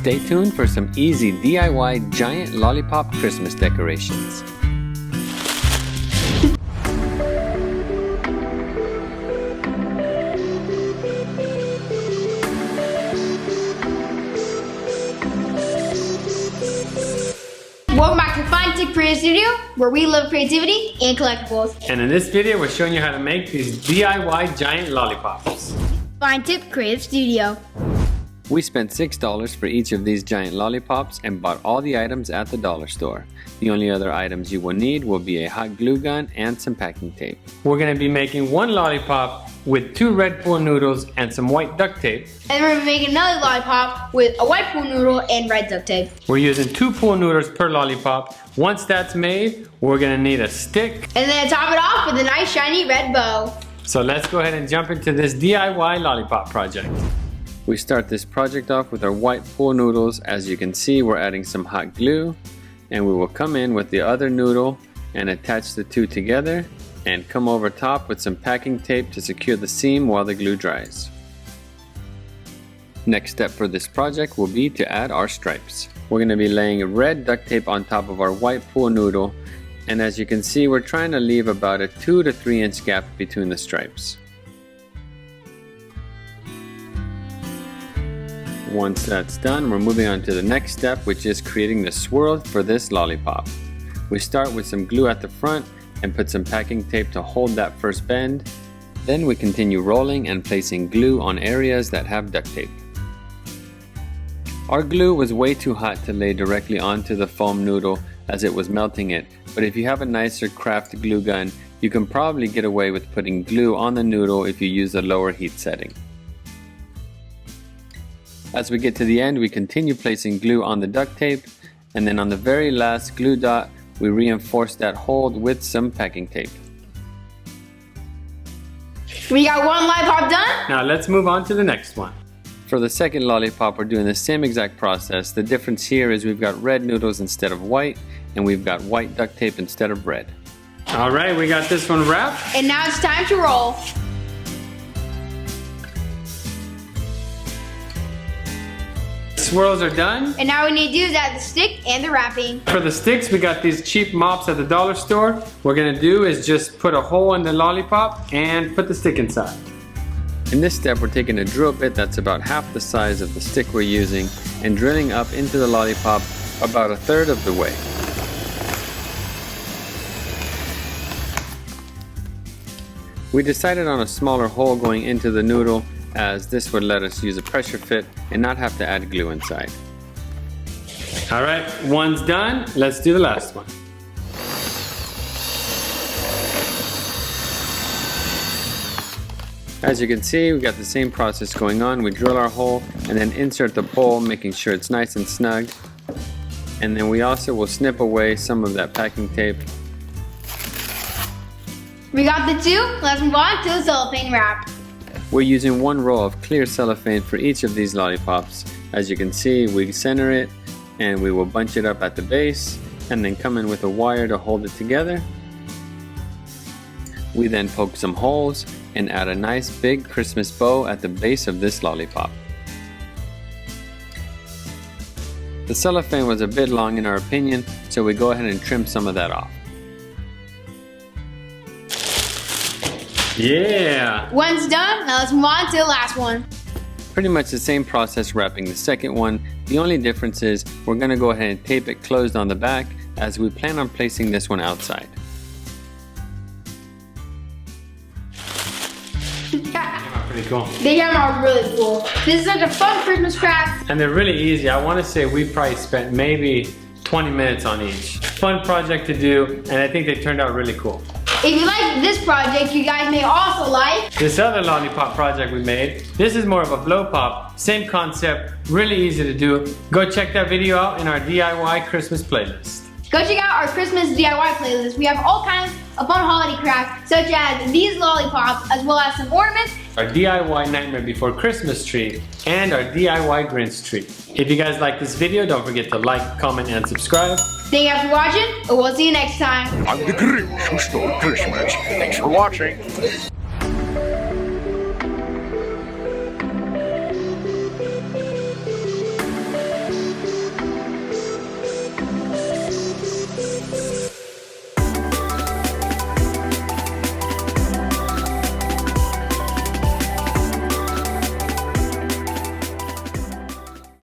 Stay tuned for some easy DIY giant lollipop Christmas decorations. Welcome back to Fine Tip Creative Studio, where we love creativity and collectibles. And in this video, we're showing you how to make these DIY giant lollipops. Fine Tip Creative Studio. We spent $6 for each of these giant lollipops and bought all the items at the dollar store. The only other items you will need will be a hot glue gun and some packing tape. We're going to be making one lollipop with 2 red pool noodles and some white duct tape. And we're going to make another lollipop with a white pool noodle and red duct tape. We're using 2 pool noodles per lollipop. Once that's made, we're going to need a stick. And then top it off with a nice shiny red bow. So let's go ahead and jump into this DIY lollipop project. We start this project off with our white pool noodles. As you can see, we're adding some hot glue, and we will come in with the other noodle and attach the 2 together and come over top with some packing tape to secure the seam while the glue dries. Next step for this project will be to add our stripes. We're going to be laying red duct tape on top of our white pool noodle, and as you can see, we're trying to leave about a 2 to 3 inch gap between the stripes. Once that's done, we're moving on to the next step, which is creating the swirl for this lollipop. We start with some glue at the front and put some packing tape to hold that first bend. Then we continue rolling and placing glue on areas that have duct tape. Our glue was way too hot to lay directly onto the foam noodle as it was melting it, but if you have a nicer craft glue gun, you can probably get away with putting glue on the noodle if you use a lower heat setting. As we get to the end, we continue placing glue on the duct tape, and then on the very last glue dot, we reinforce that hold with some packing tape. We got one lollipop done. Now let's move on to the next one. For the second lollipop, we're doing the same exact process. The difference here is we've got red noodles instead of white, and we've got white duct tape instead of red. All right, we got this one wrapped. And now it's time to roll. Swirls are done. And now we need to do is add the stick and the wrapping. For the sticks, we got these cheap mops at the dollar store. What we're gonna do is just put a hole in the lollipop and put the stick inside. In this step, we're taking a drill bit that's about half the size of the stick we're using and drilling up into the lollipop about a third of the way. We decided on a smaller hole going into the noodle, as this would let us use a pressure fit and not have to add glue inside. All right, one's done. Let's do the last one. As you can see, we got the same process going on. We drill our hole and then insert the bowl, making sure it's nice and snug. And then we also will snip away some of that packing tape. We got the 2. Let's move on to the cellophane wrap. We're using 1 roll of clear cellophane for each of these lollipops. As you can see, we center it and we will bunch it up at the base and then come in with a wire to hold it together. We then poke some holes and add a nice big Christmas bow at the base of this lollipop. The cellophane was a bit long in our opinion, so we go ahead and trim some of that off. Yeah! One's done. Now let's move on to the last one. Pretty much the same process wrapping the second one. The only difference is we're going to go ahead and tape it closed on the back, as we plan on placing this one outside. Pretty cool. They are really cool. This is such a fun Christmas craft. And they're really easy. I want to say we probably spent maybe 20 minutes on each. Fun project to do, and I think they turned out really cool. If you like this project, you guys may also like this other lollipop project we made. This is more of a blow pop. Same concept, really easy to do. Go check that video out in our DIY Christmas playlist. Go check out our Christmas DIY playlist. We have all kinds of fun holiday crafts, such as these lollipops, as well as some ornaments, our DIY Nightmare Before Christmas tree, and our DIY Grinch tree. If you guys like this video, don't forget to like, comment, and subscribe. Thank you for watching, and we'll see you next time. I'm the Grinch who stole Christmas. Thanks for watching.